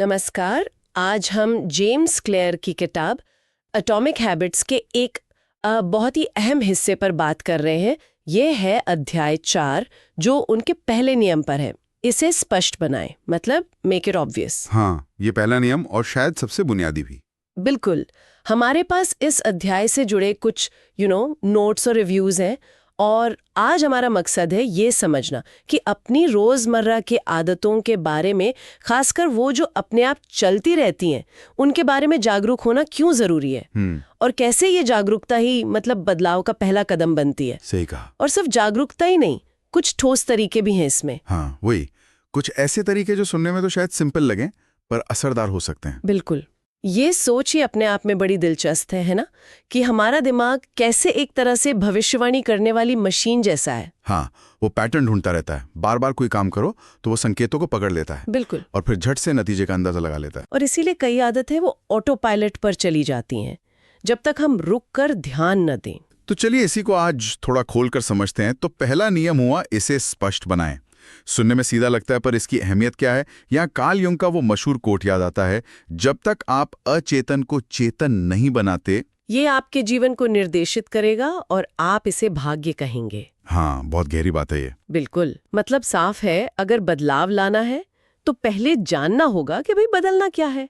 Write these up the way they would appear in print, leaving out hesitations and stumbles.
नमस्कार। आज हम जेम्स क्लेयर की किताब एटॉमिक हैबिट्स के एक बहुत ही अहम हिस्से पर बात कर रहे हैं। ये है अध्याय 4 जो उनके पहले नियम पर है। इसे स्पष्ट बनाएं, मतलब मेक इट ऑब्वियस। हाँ, ये पहला नियम और शायद सबसे बुनियादी भी। बिल्कुल। हमारे पास इस अध्याय से जुड़े कुछ नोट्स और रिव्यूज हैं और आज हमारा मकसद है ये समझना कि अपनी रोजमर्रा के आदतों के बारे में, खासकर वो जो अपने आप चलती रहती हैं, उनके बारे में जागरूक होना क्यों जरूरी है और कैसे ये जागरूकता ही मतलब बदलाव का पहला कदम बनती है। सही कहा। और सिर्फ जागरूकता ही नहीं, कुछ ठोस तरीके भी हैं इसमें। हाँ, वही कुछ ऐसे तरीके जो सुनने में तो शायद सिंपल लगें पर असरदार हो सकते हैं। बिल्कुल। ये सोच ही अपने आप में बड़ी दिलचस्प है ना, कि हमारा दिमाग कैसे एक तरह से भविष्यवाणी करने वाली मशीन जैसा है। हाँ, वो पैटर्न ढूंढता रहता है। बार बार कोई काम करो तो वो संकेतों को पकड़ लेता है। बिल्कुल। और फिर झट से नतीजे का अंदाजा लगा लेता है। और इसीलिए कई आदतें वो ऑटो पायलट पर चली जाती हैं जब तक हम रुक कर ध्यान न दें। तो चलिए इसी को आज थोड़ा खोलकर समझते हैं। तो पहला नियम हुआ, इसे स्पष्ट बनाएं। सुनने में सीधा लगता है पर इसकी अहमियत क्या है? यहाँ कार्ल युंग का वो मशहूर कोट याद आता है, जब तक आप अचेतन को चेतन नहीं बनाते, ये आपके जीवन को निर्देशित करेगा और आप इसे भाग्य कहेंगे। हाँ, बहुत गहरी बात है ये। बिल्कुल। मतलब साफ है, अगर बदलाव लाना है तो पहले जानना होगा कि भाई बदलना क्या है।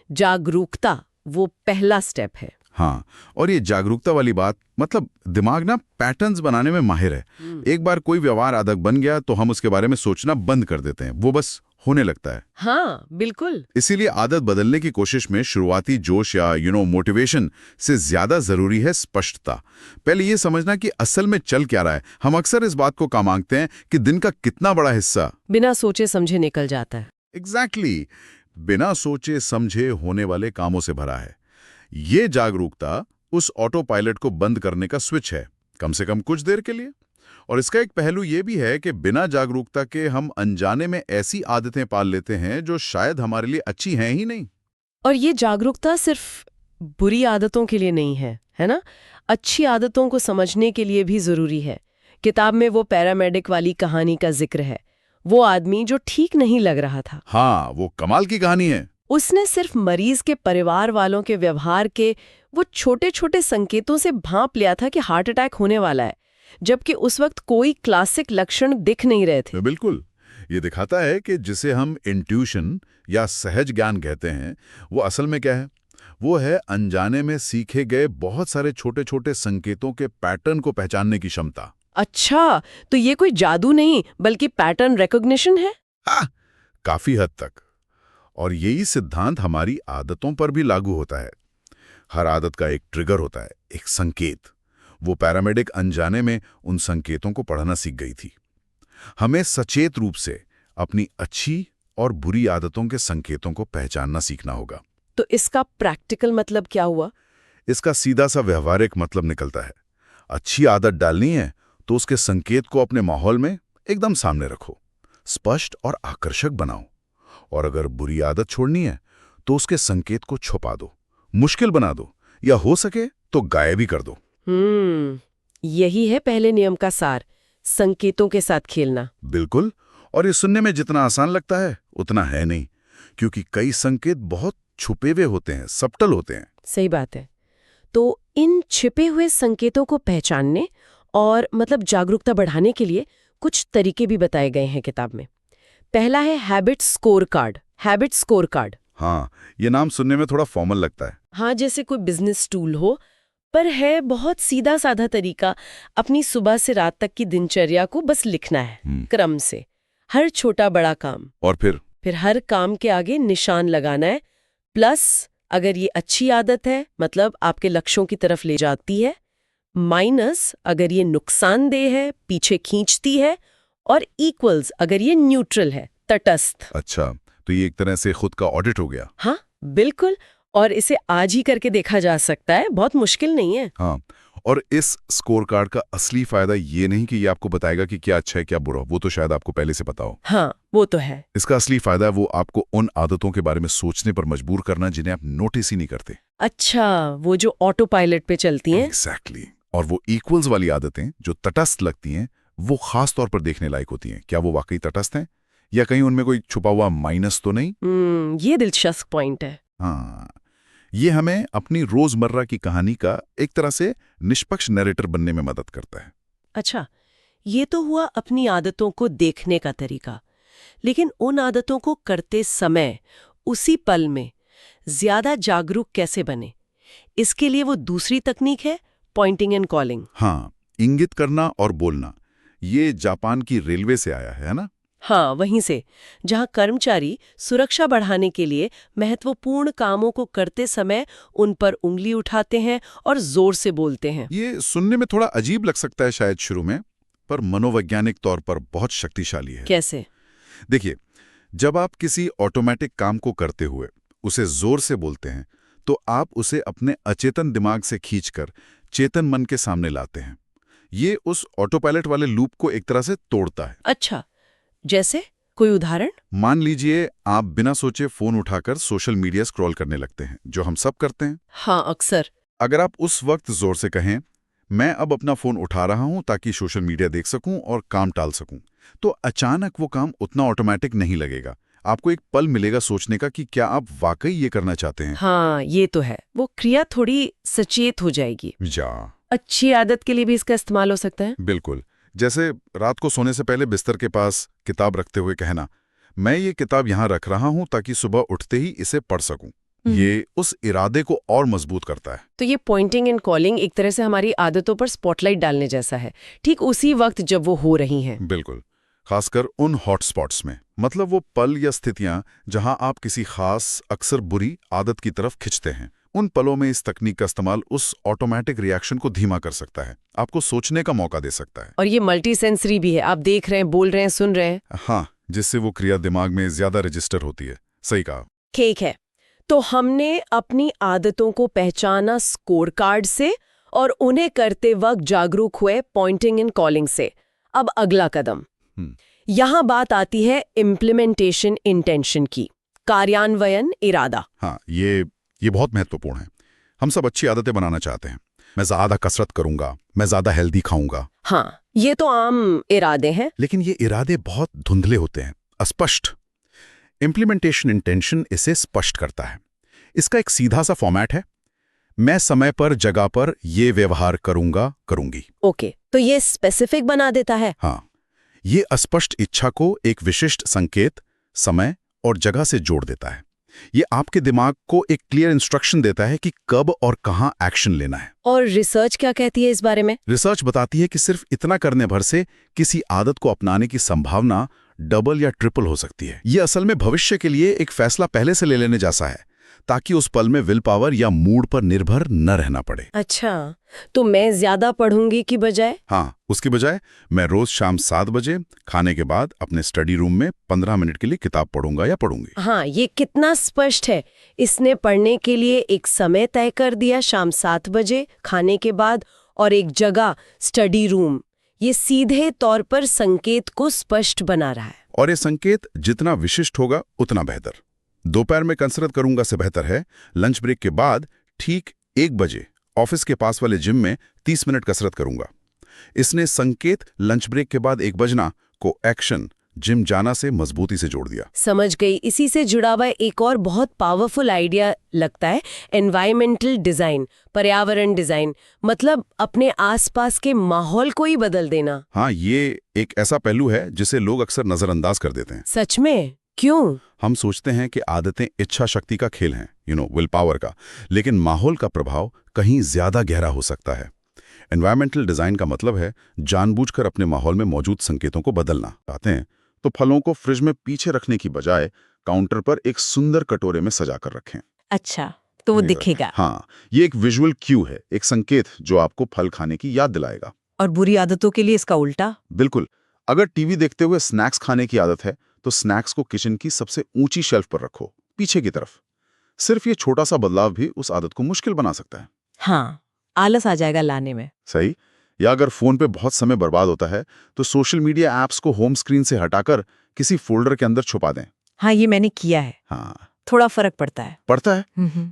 जागरूकता वो पहला स्टेप है। हाँ, और ये जागरूकता वाली बात, मतलब दिमाग ना पैटर्न्स बनाने में माहिर है। एक बार कोई व्यवहार आदत बन गया तो हम उसके बारे में सोचना बंद कर देते हैं, वो बस होने लगता है। हाँ, बिल्कुल। इसीलिए आदत बदलने की कोशिश में शुरुआती जोश या मोटिवेशन से ज्यादा जरूरी है स्पष्टता। पहले ये समझना कि असल में चल क्या रहा है। हम अक्सर इस बात को काम आंकते हैं कि दिन का कितना बड़ा हिस्सा बिना सोचे समझे निकल जाता है। एग्जैक्टली बिना सोचे समझे होने वाले कामों से भरा है। ये जागरूकता उस ऑटो पायलट को बंद करने का स्विच है, कम से कम कुछ देर के लिए। और इसका एक पहलू ये भी है कि बिना जागरूकता के हम अनजाने में ऐसी आदतें पाल लेते हैं जो शायद हमारे लिए अच्छी हैं ही नहीं। और ये जागरूकता सिर्फ बुरी आदतों के लिए नहीं है, है ना? अच्छी आदतों को समझने के लिए भी जरूरी है। किताब में वो पैरामेडिक वाली कहानी का जिक्र है। वो आदमी जो ठीक नहीं लग रहा था। हाँ, वो कमाल की कहानी है। उसने सिर्फ मरीज के परिवार वालों के व्यवहार के वो छोटे छोटे संकेतों से भांप लिया था कि हार्ट अटैक होने वाला है, जबकि उस वक्त कोई क्लासिक लक्षण दिख नहीं रहे थे। बिल्कुल। ये दिखाता है कि जिसे हम इंट्यूशन या सहज ज्ञान कहते हैं, वो असल में क्या है? वो है अनजाने में सीखे गए बहुत सारे छोटे छोटे संकेतों के पैटर्न को पहचानने की क्षमता। अच्छा, तो ये कोई जादू नहीं बल्कि पैटर्न रिकॉग्निशन है। हाँ, काफी हद तक। और यही सिद्धांत हमारी आदतों पर भी लागू होता है। हर आदत का एक ट्रिगर होता है, एक संकेत। वो पैरामेडिक अनजाने में उन संकेतों को पढ़ना सीख गई थी। हमें सचेत रूप से अपनी अच्छी और बुरी आदतों के संकेतों को पहचानना सीखना होगा। तो इसका प्रैक्टिकल मतलब क्या हुआ? इसका सीधा सा व्यवहारिक मतलब निकलता है, अच्छी आदत डालनी है तो उसके संकेत को अपने माहौल में एकदम सामने रखो, स्पष्ट और आकर्षक बनाओ। और अगर बुरी आदत छोड़नी है तो उसके संकेत को छुपा दो, मुश्किल बना दो, या हो सके तो गायब ही कर दो। यही है पहले नियम का सार, संकेतों के साथ खेलना। बिल्कुल। और ये सुनने में जितना आसान लगता है उतना है नहीं, क्योंकि कई संकेत बहुत छुपे हुए होते हैं, सब्टल होते हैं। सही बात है। तो इन छिपे हुए संकेतों को पहचानने और मतलब जागरूकता बढ़ाने के लिए कुछ तरीके भी बताए गए हैं किताब में। पहला है habit score card. Habit score card. हाँ, ये नाम सुनने में थोड़ा फॉर्मल लगता है। हाँ, जैसे कोई बिजनेस टूल हो, पर है बहुत सीधा साधा तरीका। अपनी सुबह से रात तक की दिनचर्या को बस लिखना है क्रम से, हर छोटा बड़ा काम। और फिर हर काम के आगे निशान लगाना है। प्लस अगर ये अच्छी आदत है, मतलब आपके लक्ष्यों की तरफ ले जाती है। माइनस अगर ये नुकसानदेह है, पीछे खींचती है। और इक्वल्स अगर ये न्यूट्रल है, तटस्थ। अच्छा, तो ये एक तरह से खुद का ऑडिट हो गया। हाँ, बिल्कुल। और इसे आज ही करके देखा जा सकता है, बहुत मुश्किल नहीं है। हाँ, और इस स्कोर कार्ड का असली फायदा ये नहीं कि ये आपको बताएगा कि क्या अच्छा है क्या बुरा, वो तो शायद आपको पहले से पता हो। हाँ, वो तो है। इसका असली फायदा है वो आपको उन आदतों के बारे में सोचने पर मजबूर करना जिन्हें आप नोटिस ही नहीं करते। अच्छा, वो जो ऑटो पायलट पे चलती हैं। एग्जैक्टली। और वो इक्वल्स वाली आदतें जो तटस्थ लगती हैं, वो खास तौर पर देखने लायक होती हैं। क्या वो वाकई तटस्थ हैं या कहीं उनमें कोई छुपा हुआ माइनस तो नहीं? ये दिलचस्प पॉइंट है। हाँ, ये हमें अपनी रोजमर्रा की कहानी का एक तरह से निष्पक्ष नैरेटर बनने में मदद करता है। अच्छा, ये तो हुआ अपनी आदतों को देखने का तरीका, लेकिन उन आदतों को करते समय, उसी पल में ज्यादा जागरूक कैसे बने? इसके लिए वो दूसरी तकनीक है, पॉइंटिंग एंड कॉलिंग। हाँ, इंगित करना और बोलना, ये जापान की रेलवे से आया है ना? हाँ, वहीं से, जहाँ कर्मचारी सुरक्षा बढ़ाने के लिए महत्वपूर्ण कामों को करते समय उन पर उंगली उठाते हैं और जोर से बोलते हैं। ये सुनने में थोड़ा अजीब लग सकता है शायद शुरू में, पर मनोवैज्ञानिक तौर पर बहुत शक्तिशाली है। कैसे? देखिए, जब आप किसी ऑटोमेटिक काम को करते हुए उसे जोर से बोलते हैं, तो आप उसे अपने अचेतन दिमाग से खींचकर चेतन मन के सामने लाते हैं। ये उस ऑटोपायलट वाले लूप को एक तरह से तोड़ता है। अच्छा, जैसे कोई उदाहरण? मान लीजिए आप बिना सोचे फोन उठाकर सोशल मीडिया स्क्रॉल करने लगते हैं, जो हम सब करते हैं। हाँ, अक्सर। अगर आप उस वक्त जोर से कहें, मैं अब अपना फोन उठा रहा हूं ताकि सोशल मीडिया देख सकूं और काम टाल सकूं, तो अचानक वो काम उतना ऑटोमेटिक नहीं लगेगा। आपको एक पल मिलेगा सोचने का कि क्या आप वाकई ये करना चाहते हैं। हाँ, ये तो है। वो क्रिया थोड़ी सचेत हो जाएगी। जा अच्छी आदत के लिए भी इसका इस्तेमाल हो सकता है। बिल्कुल, जैसे रात को सोने से पहले बिस्तर के पास किताब रखते हुए कहना, मैं ये किताब यहाँ रख रहा हूं ताकि सुबह उठते ही इसे पढ़ सकूं। ये उस इरादे को और मजबूत करता है। तो ये पॉइंटिंग एंड कॉलिंग एक तरह से हमारी आदतों पर स्पॉटलाइट डालने जैसा है, ठीक उसी वक्त जब वो हो रही हैं। बिल्कुल, खासकर उन हॉटस्पॉट्स में, मतलब वो पल या स्थितियां जहां आप किसी खास, अक्सर बुरी आदत की तरफ खिंचते हैं। उन पलों में इस तकनीक का इस्तेमाल उस ऑटोमेटिक रिएक्शन को धीमा कर सकता है, आपको सोचने का मौका दे सकता है। और ये मल्टी सेंसरी भी है, आप देख रहे हैं, बोल रहे हैं, सुन रहे हैं। हाँ, जिससे वो क्रिया दिमाग में ज्यादा रजिस्टर होती है। सही कहा। ठीक है, तो हमने अपनी आदतों को पहचाना स्कोर कार्ड से और उन्हें करते वक्त जागरूक हुए पॉइंटिंग एंड कॉलिंग से। अब अगला कदम, यहां बात आती है इम्प्लीमेंटेशन इंटेंशन की, कार्यान्वयन इरादा। हाँ, ये बहुत महत्वपूर्ण है। हम सब अच्छी आदतें बनाना चाहते हैं। मैं ज्यादा कसरत करूंगा, मैं ज्यादा हेल्दी खाऊंगा। हाँ, ये तो आम इरादे हैं। लेकिन ये इरादे बहुत धुंधले होते हैं, अस्पष्ट। इम्प्लीमेंटेशन इंटेंशन इसे स्पष्ट करता है। इसका एक सीधा सा फॉर्मेट है, मैं समय पर जगह पर ये व्यवहार करूंगा, करूंगी। ओके, तो ये स्पेसिफिक बना देता है। हाँ, ये अस्पष्ट इच्छा को एक विशिष्ट संकेत, समय और जगह से जोड़ देता है। ये आपके दिमाग को एक क्लियर इंस्ट्रक्शन देता है कि कब और कहां एक्शन लेना है। और रिसर्च क्या कहती है इस बारे में? रिसर्च बताती है कि सिर्फ इतना करने भर से किसी आदत को अपनाने की संभावना डबल या ट्रिपल हो सकती है। ये असल में भविष्य के लिए एक फैसला पहले से ले लेने जैसा है, ताकि उस पल में विल पावर या मूड पर निर्भर न रहना पड़े। अच्छा, तो मैं ज्यादा पढ़ूंगी की बजाय? हाँ, उसकी बजाय मैं रोज शाम 7 बजे खाने के बाद अपने स्टडी रूम में 15 मिनट के लिए किताब पढ़ूंगा या पढ़ूंगी। हाँ, ये कितना स्पष्ट है। इसने पढ़ने के लिए एक समय तय कर दिया, शाम 7 बजे खाने के बाद, और एक जगह, स्टडी रूम। ये सीधे तौर पर संकेत को स्पष्ट बना रहा है। और ये संकेत जितना विशिष्ट होगा उतना बेहतर। दोपहर में कसरत करूंगा से बेहतर है लंच ब्रेक के बाद ठीक 1 बजे ऑफिस के पास वाले जिम में 30 मिनट कसरत करूंगा। इसने संकेत लंच ब्रेक के बाद 1 बजना को एक्शन जिम जाना से मजबूती से जोड़ दिया। समझ गई। इसी से जुड़ा हुआ एक और बहुत पावरफुल आइडिया लगता है, एनवायरमेंटल डिजाइन, पर्यावरण डिजाइन, मतलब अपने आसपास के माहौल को ही बदल देना। हाँ, ये एक ऐसा पहलू है जिसे लोग अक्सर नजरअंदाज कर देते हैं। सच में? क्यों? हम सोचते हैं कि आदतें इच्छा शक्ति का खेल हैं, विल पावर का, लेकिन माहौल का प्रभाव कहीं ज्यादा गहरा हो सकता है। एनवायरमेंटल डिजाइन का मतलब है जानबूझकर अपने माहौल में मौजूद संकेतों को बदलना। चाहते हैं तो फलों को फ्रिज में पीछे रखने की बजाय काउंटर पर एक सुंदर कटोरे में सजा कर रखें। अच्छा, तो वो दिखेगा। हाँ, ये एक विजुअल क्यू है, एक संकेत जो आपको फल खाने की याद दिलाएगा। और बुरी आदतों के लिए इसका उल्टा? बिल्कुल, अगर टीवी देखते हुए स्नैक्स खाने की आदत है तो स्नैक्स को किचन की सबसे ऊंची शेल्फ पर रखो, पीछे की तरफ। सिर्फ ये छोटा सा बदलाव भी उस आदत को मुश्किल बना सकता है। हाँ, आलस आ जाएगा लाने में। सही। या अगर फोन पे बहुत समय बर्बाद होता है तो सोशल मीडिया एप्स को होम स्क्रीन से हटाकर किसी फोल्डर के अंदर छुपा दें। हाँ, ये मैंने किया है। हाँ, थोड़ा फर्क पड़ता है।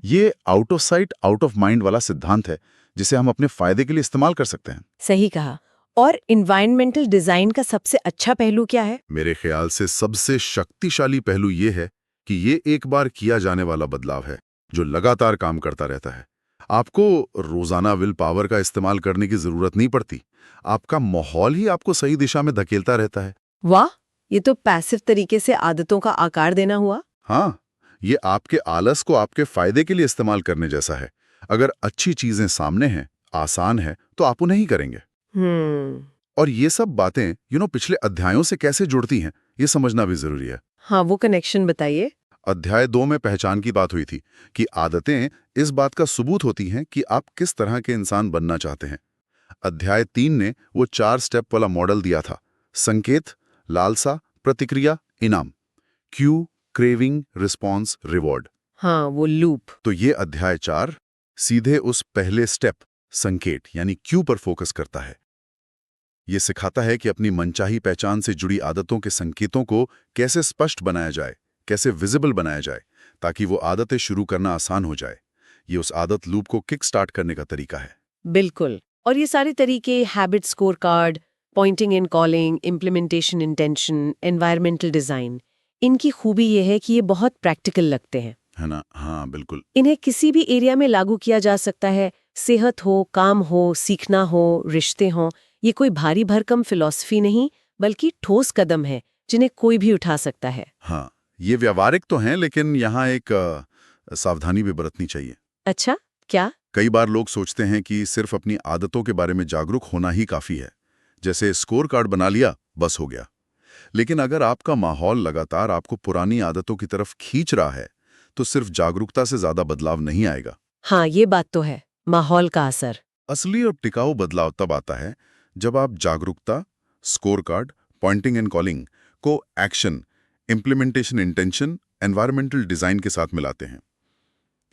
ये out of sight out of mind वाला सिद्धांत है जिसे हम अपने फायदे के लिए इस्तेमाल कर सकते हैं। सही कहा। और इन्वायरमेंटल डिजाइन का सबसे अच्छा पहलू क्या है? मेरे ख्याल से सबसे शक्तिशाली पहलू ये है कि ये एक बार किया जाने वाला बदलाव है जो लगातार काम करता रहता है। आपको रोजाना विल पावर का इस्तेमाल करने की जरूरत नहीं पड़ती। आपका माहौल ही आपको सही दिशा में धकेलता रहता है। वाह, ये तो पैसिव तरीके से आदतों का आकार देना हुआ। हाँ, ये आपके आलस को आपके फायदे के लिए इस्तेमाल करने जैसा है। अगर अच्छी चीजें सामने हैं, आसान है, तो आप उन्हें ही करेंगे। और ये सब बातें पिछले अध्यायों से कैसे जुड़ती हैं, ये समझना भी जरूरी है। हाँ, वो कनेक्शन बताइए। अध्याय 2 में पहचान की बात हुई थी कि आदतें इस बात का सबूत होती हैं कि आप किस तरह के इंसान बनना चाहते हैं। अध्याय 3 ने वो 4 स्टेप वाला मॉडल दिया था: संकेत, लालसा, प्रतिक्रिया, इनाम। Q, craving, response, reward. हाँ, वो लूप। तो ये अध्याय 4 सीधे उस पहले स्टेप, संकेत यानी क्यू पर फोकस करता है। ये सिखाता है कि अपनी मनचाही पहचान से जुड़ी आदतों के संकेतों को कैसे स्पष्ट बनाया जाए, कैसे विजिबल बनाया जाए, ताकि वो आदतें शुरू करना आसान हो जाए। ये उस आदत लूप को किक स्टार्ट करने का तरीका है। बिल्कुल। और ये सारे तरीके, habit score card, pointing and calling, implementation intention, environmental design, इनकी खूबी ये है कि ये बहुत प्रैक्टिकल लगते हैं, है ना? हाँ, बिल्कुल। इन्हें किसी भी एरिया में लागू किया जा सकता है। सेहत हो, काम हो, सीखना हो, रिश्ते हों। ये कोई भारी भरकम फिलॉसफी नहीं, बल्कि ठोस कदम है जिन्हें कोई भी उठा सकता है। हाँ, ये व्यावहारिक तो हैं, लेकिन यहाँ एक सावधानी भी बरतनी चाहिए। अच्छा, क्या? कई बार लोग सोचते हैं कि सिर्फ अपनी आदतों के बारे में जागरूक होना ही काफी है। जैसे स्कोर कार्ड बना लिया, बस हो गया। लेकिन अगर आपका माहौल लगातार आपको पुरानी आदतों की तरफ खींच रहा है, तो सिर्फ जागरूकता से ज्यादा बदलाव नहीं आएगा। हाँ, ये बात तो है, माहौल का असर। असली और टिकाऊ बदलाव तब आता है जब आप जागरूकता, score card, pointing and calling को action, implementation intention, environmental design के साथ मिलाते हैं।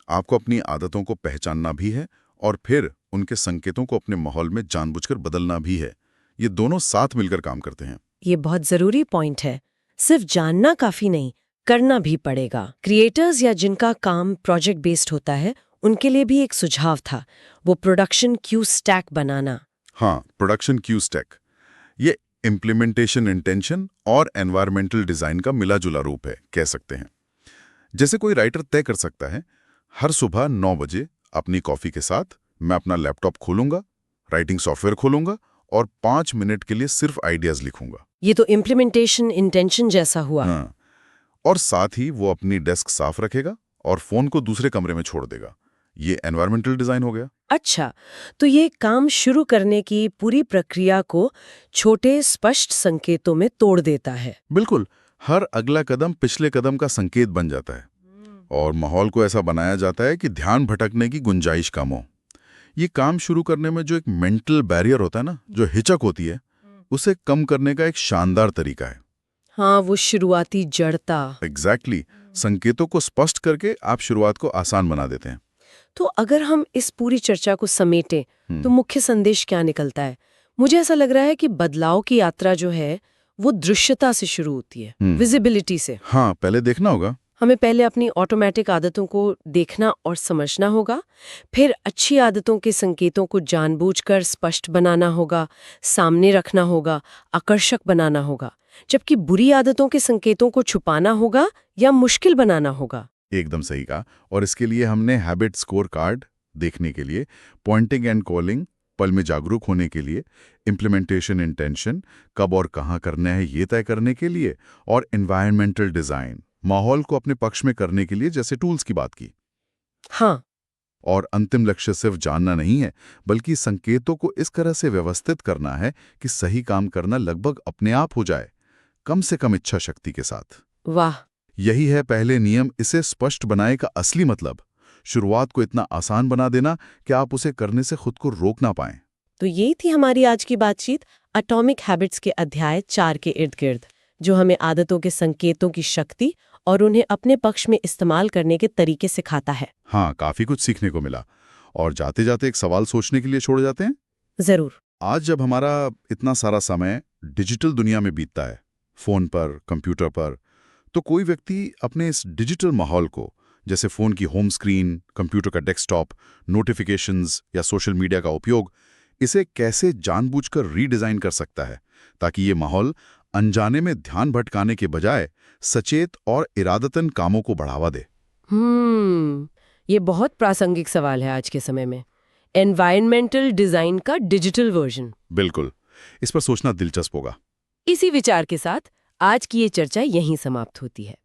आपको अपनी आदतों को पहचानना भी है और फिर उनके संकेतों को अपने माहौल में जानबूझकर बदलना भी है। ये दोनों साथ मिलकर काम करते हैं। ये बहुत जरूरी पॉइंट है। सिर्फ जानना काफी नहीं, करना भी पड़ेगा। क्रिएटर्स या जिनका काम प्रोजेक्ट बेस्ड होता है, उनके लिए भी एक सुझाव था, वो प्रोडक्शन क्यू स्टैक बनाना। हाँ, प्रोडक्शन क्यू स्टैक। ये इम्प्लीमेंटेशन इंटेंशन और एनवायरमेंटल डिजाइन का मिला जुला रूप है, कह सकते हैं। जैसे कोई राइटर तय कर सकता है, हर सुबह 9 बजे अपनी कॉफी के साथ मैं अपना लैपटॉप खोलूंगा, राइटिंग सॉफ्टवेयर खोलूंगा और 5 मिनट के लिए सिर्फ आइडियाज लिखूंगा। ये तो इम्प्लीमेंटेशन इंटेंशन जैसा हुआ। हाँ, और साथ ही वो अपनी डेस्क साफ रखेगा और फोन को दूसरे कमरे में छोड़ देगा। ये एनवायरमेंटल डिजाइन हो गया। अच्छा, तो ये काम शुरू करने की पूरी प्रक्रिया को छोटे स्पष्ट संकेतों में तोड़ देता है। बिल्कुल, हर अगला कदम पिछले कदम का संकेत बन जाता है और माहौल को ऐसा बनाया जाता है कि ध्यान भटकने की गुंजाइश कम हो। ये काम शुरू करने में जो एक मेंटल बैरियर होता है ना, जो हिचक होती है, उसे कम करने का एक शानदार तरीका है। हाँ, वो शुरुआती जड़ता। एग्जैक्टली, संकेतों को स्पष्ट करके आप शुरुआत को आसान बना देते हैं। तो अगर हम इस पूरी चर्चा को समेटें, तो मुख्य संदेश क्या निकलता है? मुझे ऐसा लग रहा है कि बदलाव की यात्रा जो है, वो दृश्यता से शुरू होती है, विजिबिलिटी से। हाँ, पहले देखना होगा। हमें पहले अपनी ऑटोमेटिक आदतों को देखना और समझना होगा, फिर अच्छी आदतों के संकेतों को जानबूझकर स्पष्ट बनाना होगा, सामने रखना होगा, आकर्षक बनाना होगा, जबकि बुरी आदतों के संकेतों को छुपाना होगा या मुश्किल बनाना होगा। एकदम सही कहा। और इसके लिए हमने हैबिट स्कोर कार्ड देखने के लिए, पॉइंटिंग एंड कॉलिंग पल में जागरूक होने के लिए, इम्प्लीमेंटेशन इंटेंशन कब और कहाँ करना है ये तय करने के लिए, और एनवायरमेंटल डिजाइन माहौल को अपने पक्ष में करने के लिए जैसे टूल्स की बात की। हाँ, और अंतिम लक्ष्य सिर्फ जानना नहीं है, बल्कि संकेतों को इस तरह से व्यवस्थित करना है कि सही काम करना लगभग अपने आप हो जाए, कम से कम इच्छा शक्ति के साथ। वाह, यही है पहले नियम, इसे स्पष्ट बनाए का असली मतलब। शुरुआत को इतना आसान बना देना कि आप उसे करने से खुद को रोक ना पाएं। तो यही थी हमारी आज की बातचीत एटॉमिक हैबिट्स के अध्याय 4 के इर्द गिर्द, जो हमें आदतों के संकेतों की शक्ति और उन्हें अपने पक्ष में इस्तेमाल करने के तरीके सिखाता है। हाँ, काफी कुछ सीखने को मिला। और जाते जाते एक सवाल सोचने के लिए छोड़ जाते हैं। जरूर। आज जब हमारा इतना सारा समय डिजिटल दुनिया में बीतता है, फोन पर, कंप्यूटर पर, तो कोई व्यक्ति अपने इस डिजिटल माहौल को, जैसे फोन की होम स्क्रीन, कंप्यूटर का डेस्कटॉप, नोटिफिकेशंस या सोशल मीडिया का उपयोग, इसे कैसे जानबूझकर रीडिजाइन कर सकता है ताकि ये माहौल अनजाने में ध्यान भटकाने के बजाय सचेत और इरादतन कामों को बढ़ावा दे। ये बहुत प्रासंगिक सवाल है आज के समय में। एनवायरमेंटल डिजाइन का डिजिटल वर्जन। बिल्कुल, इस पर सोचना दिलचस्प होगा। इसी विचार के साथ आज की ये चर्चा यहीं समाप्त होती है।